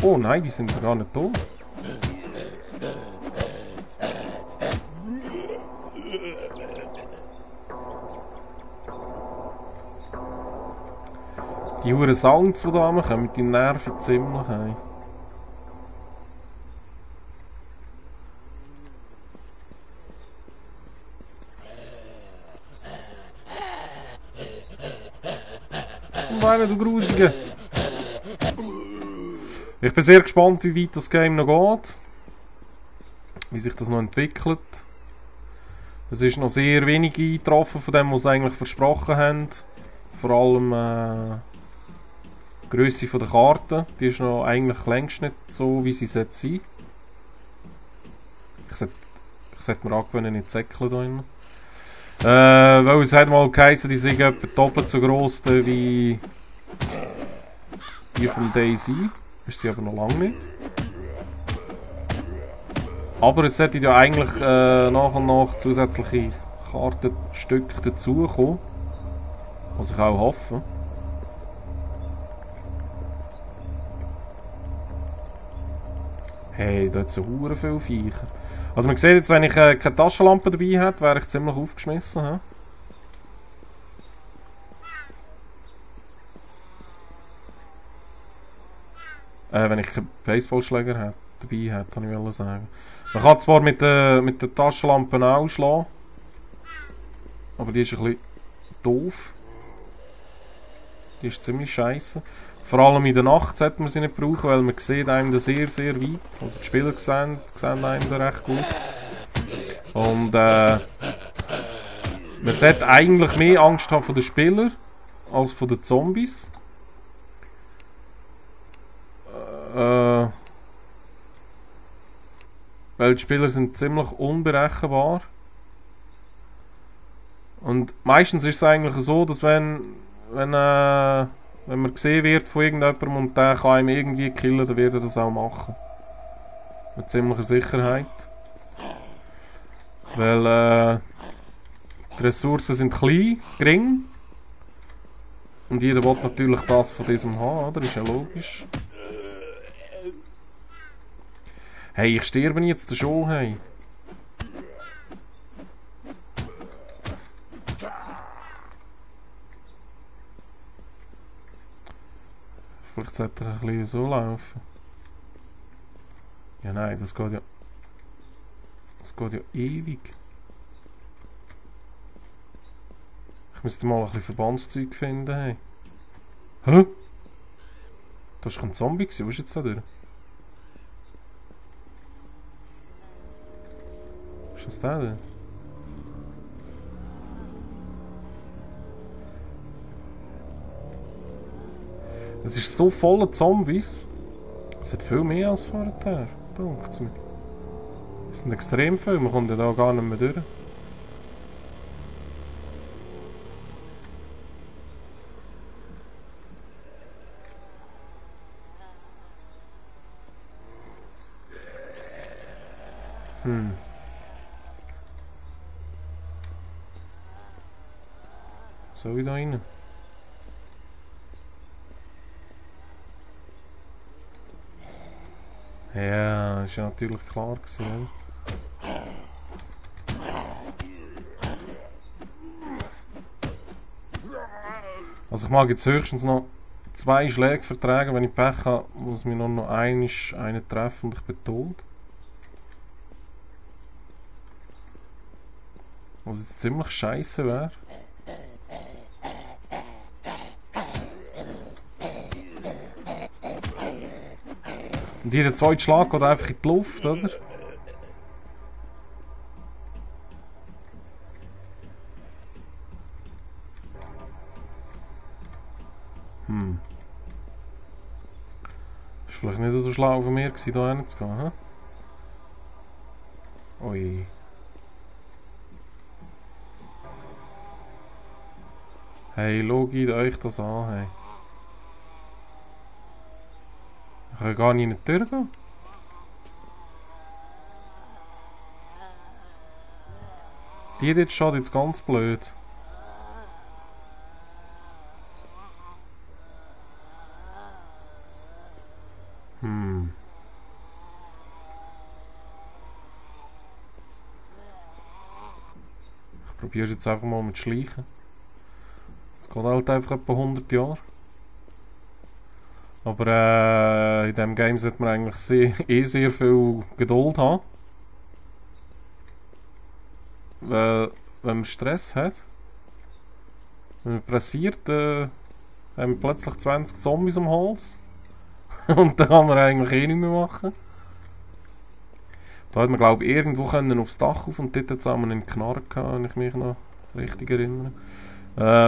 Oh nein, die sind gar nicht tot. Die huren Sounds, die da kommen, die nerven ziemlich. Hey. Und einer, du Grusige. Ich bin sehr gespannt, wie weit das Game noch geht. Wie sich das noch entwickelt. Es ist noch sehr wenig eingetroffen von dem, was sie eigentlich versprochen haben. Vor allem die Grösse der Karte. Die ist noch eigentlich längst nicht so, wie sie sein sollte. Ich sollte mir angewöhnen, nicht zu säckeln hier drin. Weil es hat mal geheißen, die sind etwa doppelt so gross wie die von DayZ. Ist sie aber noch lange nicht. Aber es sollten ja eigentlich nach und nach zusätzliche Kartenstücke dazukommen. Was ich auch hoffe. Hey, da hat so hure viele Viecher. Also man sieht jetzt, wenn ich keine Taschenlampe dabei hätte, wäre ich ziemlich aufgeschmissen. He? Wenn ich keinen Baseballschläger dabei hätte, kann ich sagen. Man kann zwar mit den Taschenlampen auch schlagen, aber die ist ein bisschen doof. Die ist ziemlich scheiße. Vor allem in der Nacht sollte man sie nicht brauchen, weil man sieht einem da sehr, sehr weit. Also die Spieler sehen einem da recht gut. Und man sollte eigentlich mehr Angst haben von den Spielern als von den Zombies. Weil die Spieler sind ziemlich unberechenbar. Und meistens ist es eigentlich so, dass wenn man gesehen wird von irgendjemandem und der kann einem irgendwie killen, dann wird er das auch machen. Mit ziemlicher Sicherheit. Weil die Ressourcen sind klein, gering. Und jeder will natürlich das von diesem haben, oder? Ist ja logisch. Hey, ich sterbe jetzt schon, hey. Vielleicht sollte ich ein bisschen so laufen. Ja, nein, das geht ja... Das geht ja ewig. Ich müsste mal ein bisschen Verbandszeug finden, hey. Hä? Das war kein Zombie, wo ist jetzt da durch? Was ist das denn? Es ist so voller Zombies. Es hat viel mehr als vorher. Denkt mir. Es sind extrem viele, man kommt ja da gar nicht mehr durch. Soll ich da rein? Ja, ist ja natürlich klar gewesen. Also ich mag jetzt höchstens noch 2 Schläge vertragen. Wenn ich Pech habe, muss mich nur noch einen treffen und ich bin tot. Was jetzt ziemlich scheiße wäre. Und jeder zweite Schlag geht einfach in die Luft, oder? Ist vielleicht nicht so schlau von mir gewesen, da hinzugehen, hä? Ui. Hey, schaut euch das an, hey. Ich kann gar nicht durchgehen. Die dort schaut jetzt ganz blöd. probiere es jetzt einfach mal mit Schleichen. Es geht halt einfach etwa 100 Jahre. Aber in diesem Game sollte man eigentlich sehr viel Geduld haben. Weil, wenn man Stress hat, wenn man pressiert, haben wir plötzlich 20 Zombies am Hals. Und dann kann man eigentlich eh nicht mehr machen. Da hat man, glaube ich, irgendwo können aufs Dach auf und dort hat es auch einen Knarre gehabt, wenn ich mich noch richtig erinnere.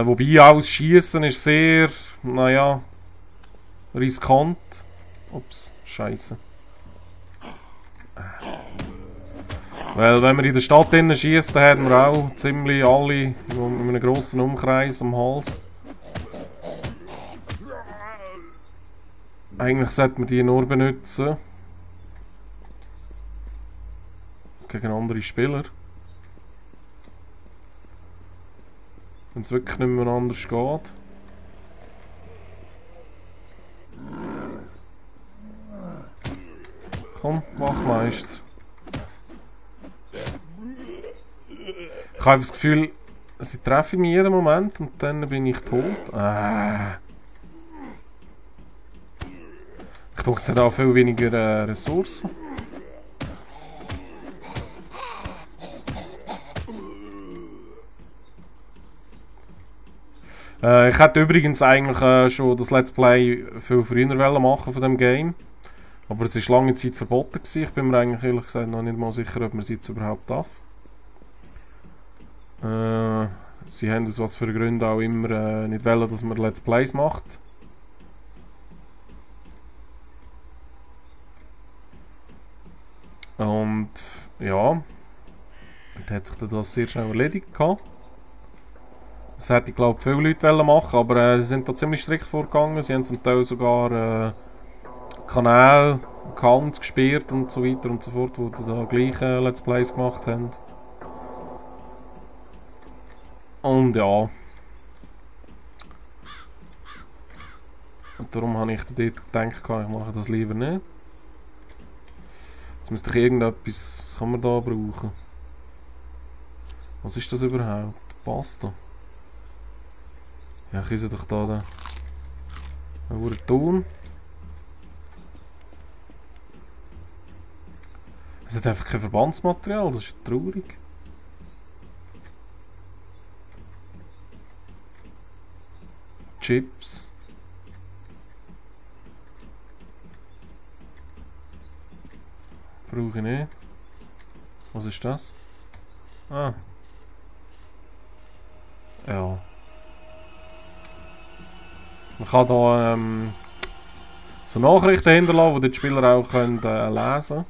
Wobei auch das Schießen ist sehr, naja, riskant. Ups, Scheiße. Weil wenn man in der Stadt innen schießt, dann haben wir auch ziemlich alle in einem grossen Umkreis am Hals. Eigentlich sollte man die nur benutzen gegen andere Spieler. Wenn es wirklich nicht mehr anders geht. Komm, Wachmeister. Ich habe das Gefühl, sie treffen mich jeden Moment und dann bin ich tot. Ich denke, es hat auch viel weniger Ressourcen. Ich hätte übrigens eigentlich schon das Let's Play viel früher machen von dem Game. Aber es war lange Zeit verboten gewesen. Ich bin mir eigentlich ehrlich gesagt noch nicht mal sicher, ob man es jetzt überhaupt darf. Sie haben aus was für Gründen auch immer nicht wollen, dass man Let's Plays macht. Und ja, dann hat sich das sehr schnell erledigt gehabt. Das hätte ich glaube viele Leute machen, aber sie sind da ziemlich strikt vorgegangen. Sie haben zum Teil sogar Kanäle, Accounts gesperrt und so weiter und so fort, wo da gleich Let's Plays gemacht haben. Und ja. Und darum habe ich dort gedacht, ich mache das lieber nicht. Jetzt müsste ich irgendetwas, was kann man da brauchen? Was ist das überhaupt? Pasta? Ja, ich esse doch da den Ton. Es hat einfach kein Verbandsmaterial, das ist traurig. Chips. Brauche ich nicht. Was ist das? Ah. Ja. Man kann da so Nachrichten hinterlassen, die Spieler auch können, lesen können.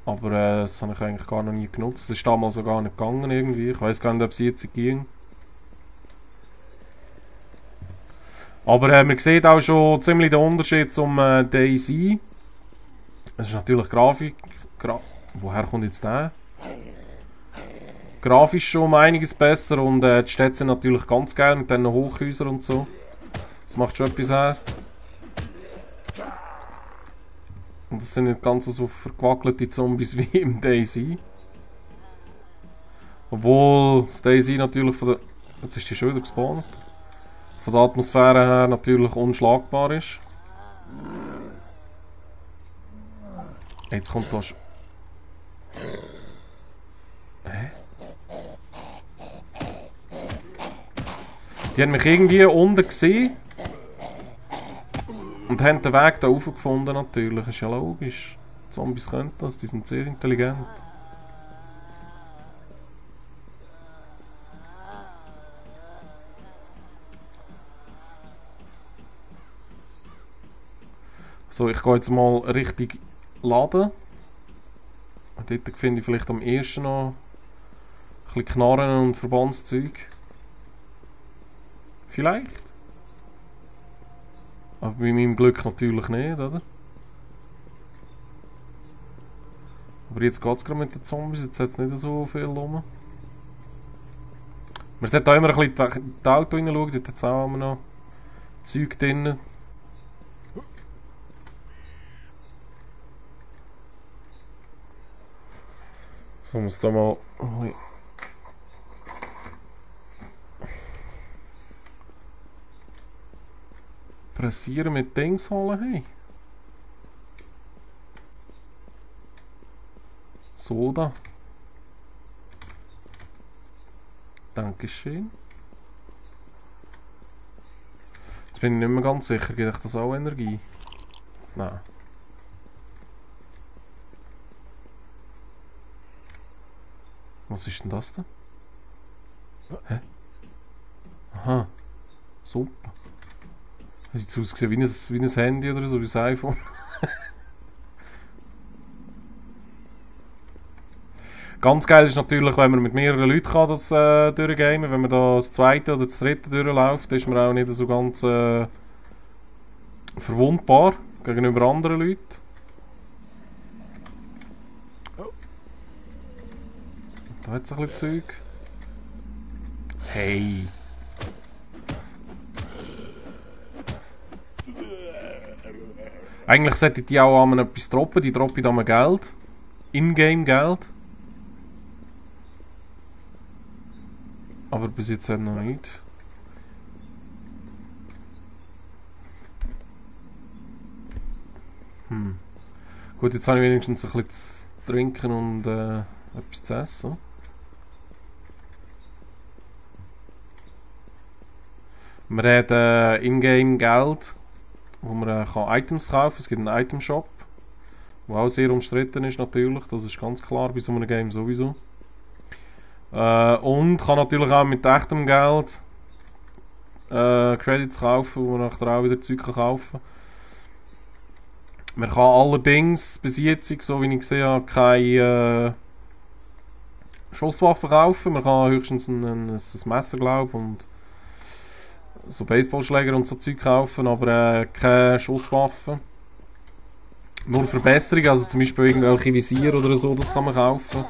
Aber das habe ich eigentlich gar noch nie genutzt. Das ist damals so gar nicht gegangen irgendwie. Ich weiß gar nicht, ob es jetzt ging. Aber man sieht auch schon ziemlich den Unterschied zum DayZ. Es ist natürlich Grafik. Woher kommt jetzt der? Grafisch schon um einiges besser und die Städte sind natürlich ganz geil mit diesen Hochhäusern und so. Das macht schon etwas her. Und das sind nicht ganz so verquackelte Zombies wie im DayZ. Obwohl das DayZ natürlich von der... Jetzt ist die schon wieder gespawnt. Von der Atmosphäre her natürlich unschlagbar ist. Jetzt kommt da schon... Hä? Die haben mich irgendwie unten gesehen. Und haben den Weg da rauf gefunden natürlich. Ist ja logisch. Zombies können das, die sind sehr intelligent. So, ich gehe jetzt mal richtig laden. Und dort finde ich vielleicht am ehesten noch ein bisschen Knarren und Verbandszeug. Vielleicht. Aber bei meinem Glück natürlich nicht, oder? Aber jetzt geht es gerade mit den Zombies, jetzt hat es nicht so viel rum. Man sollte auch immer ein bisschen in das Auto hineinschauen, dort hat es auch immer noch Zeug drin. So, So, muss da mal... pressieren mit Dings holen, hey. Soda. Dankeschön. Jetzt bin ich nicht mehr ganz sicher, gibt euch das auch Energie? Nein. Was ist denn das da? Hä? Aha. Super. Das sieht ausgesehen wie ein Handy oder so, wie ein iPhone. Ganz geil ist natürlich, wenn man mit mehreren Leuten kann das durchgamen. Wenn man da das zweite oder das dritte durchläuft, ist man auch nicht so ganz verwundbar gegenüber anderen Leuten. Da hat es ein bisschen Zeug. Hey! Eigentlich sollten die auch an etwas droppen. Die droppen dann Geld. Ingame-Geld. Aber bis jetzt noch nicht. Gut, jetzt habe ich wenigstens ein bisschen zu trinken und etwas zu essen. Man hat Ingame-Geld, wo man Items kaufen kann. Es gibt einen Item-Shop, der auch sehr umstritten ist natürlich. Das ist ganz klar bei so einem Game sowieso. Und kann natürlich auch mit echtem Geld Credits kaufen, wo man nachher auch wieder Zeug kaufen kann. Man kann allerdings bis jetzt, so wie ich gesehen habe, keine Schusswaffen kaufen. Man kann höchstens ein Messer, glaube ich, und so Baseballschläger und so Zeug kaufen, aber keine Schusswaffen. Nur Verbesserungen, also zum Beispiel irgendwelche Visier oder so, das kann man kaufen.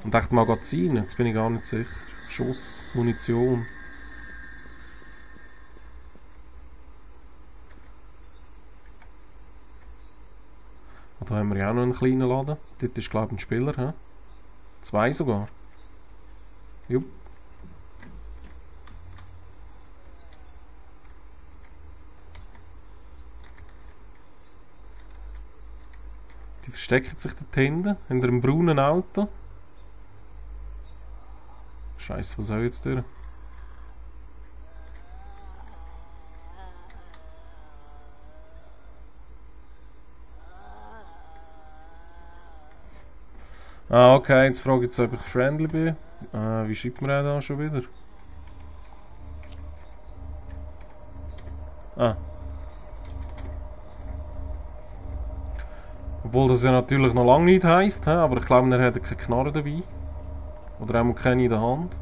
Und echt Magazine, jetzt bin ich gar nicht sicher. Schuss, Munition. Und da haben wir ja auch noch einen kleinen Laden. Dort ist, glaube ich, ein Spieler. He? 2 sogar. Jupp. Die verstecken sich dort hinten, hinter einem braunen Auto. Scheiße, was soll ich jetzt durch? Ah, okay, jetzt frage ich jetzt, ob ich friendly bin. Wie schreibt man da schon wieder? Ah. Obwohl das ja natürlich noch lange nicht heisst, aber ich glaube, er hat keine Knarre dabei. Oder auch keine in der Hand.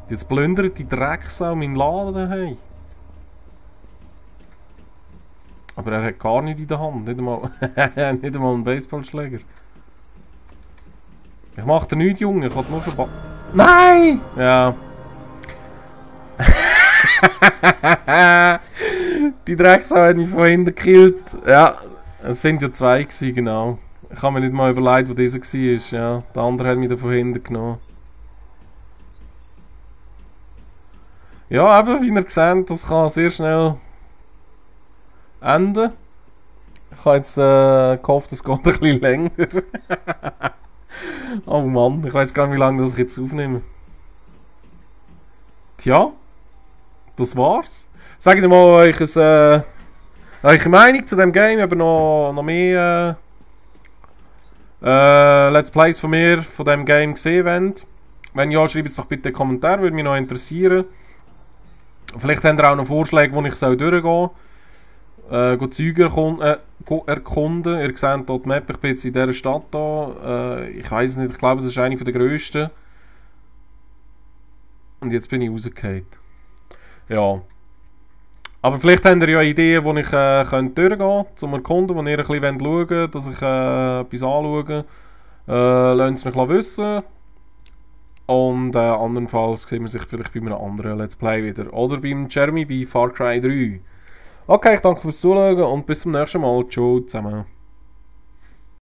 Jetzt plündert die Drecksau meinen Laden daheim. Aber er hat gar nicht in der Hand, nicht einmal, nicht einmal einen Baseballschläger. Ich mach dir nichts, Junge, ich hab nur verbannt. Nein! Ja. Die Drecksau hat mich von hinten gekillt. Ja, es sind ja 2 gewesen, genau. Ich habe mir nicht mal überlegt, wo dieser war. Ja, der andere hat mich da von hinten genommen. Ja, eben, wie ihr seht, das kann sehr schnell enden. Ich habe jetzt gehofft, es geht ein bisschen länger. Oh Mann, ich weiß gar nicht, wie lange das ich jetzt aufnehme. Tja, das war's. Sagt mir mal eure Meinung zu dem Game. Ich habe noch mehr Let's Plays von mir von dem Game gesehen wollt. Wenn ja, schreibt es doch bitte in den Kommentaren, würde mich noch interessieren. Vielleicht habt ihr auch noch Vorschläge, wo ich durchgehen soll. Züge erkunden. Ihr seht hier die Map, ich bin jetzt in dieser Stadt hier. Ich weiß nicht, ich glaube, das ist eine der grössten. Und jetzt bin ich rausgefallen. Ja. Aber vielleicht habt ihr ja Ideen, wo ich durchgehen könnte, zum Erkunden, wo ihr ein bisschen schauen wollt, dass ich etwas anschaue. Lasst es mich wissen. Und andernfalls sehen wir sich vielleicht bei einem anderen Let's Play wieder. Oder beim Jeremy bei Far Cry 3. Okay, ich danke fürs Zuschauen und bis zum nächsten Mal. Ciao zusammen.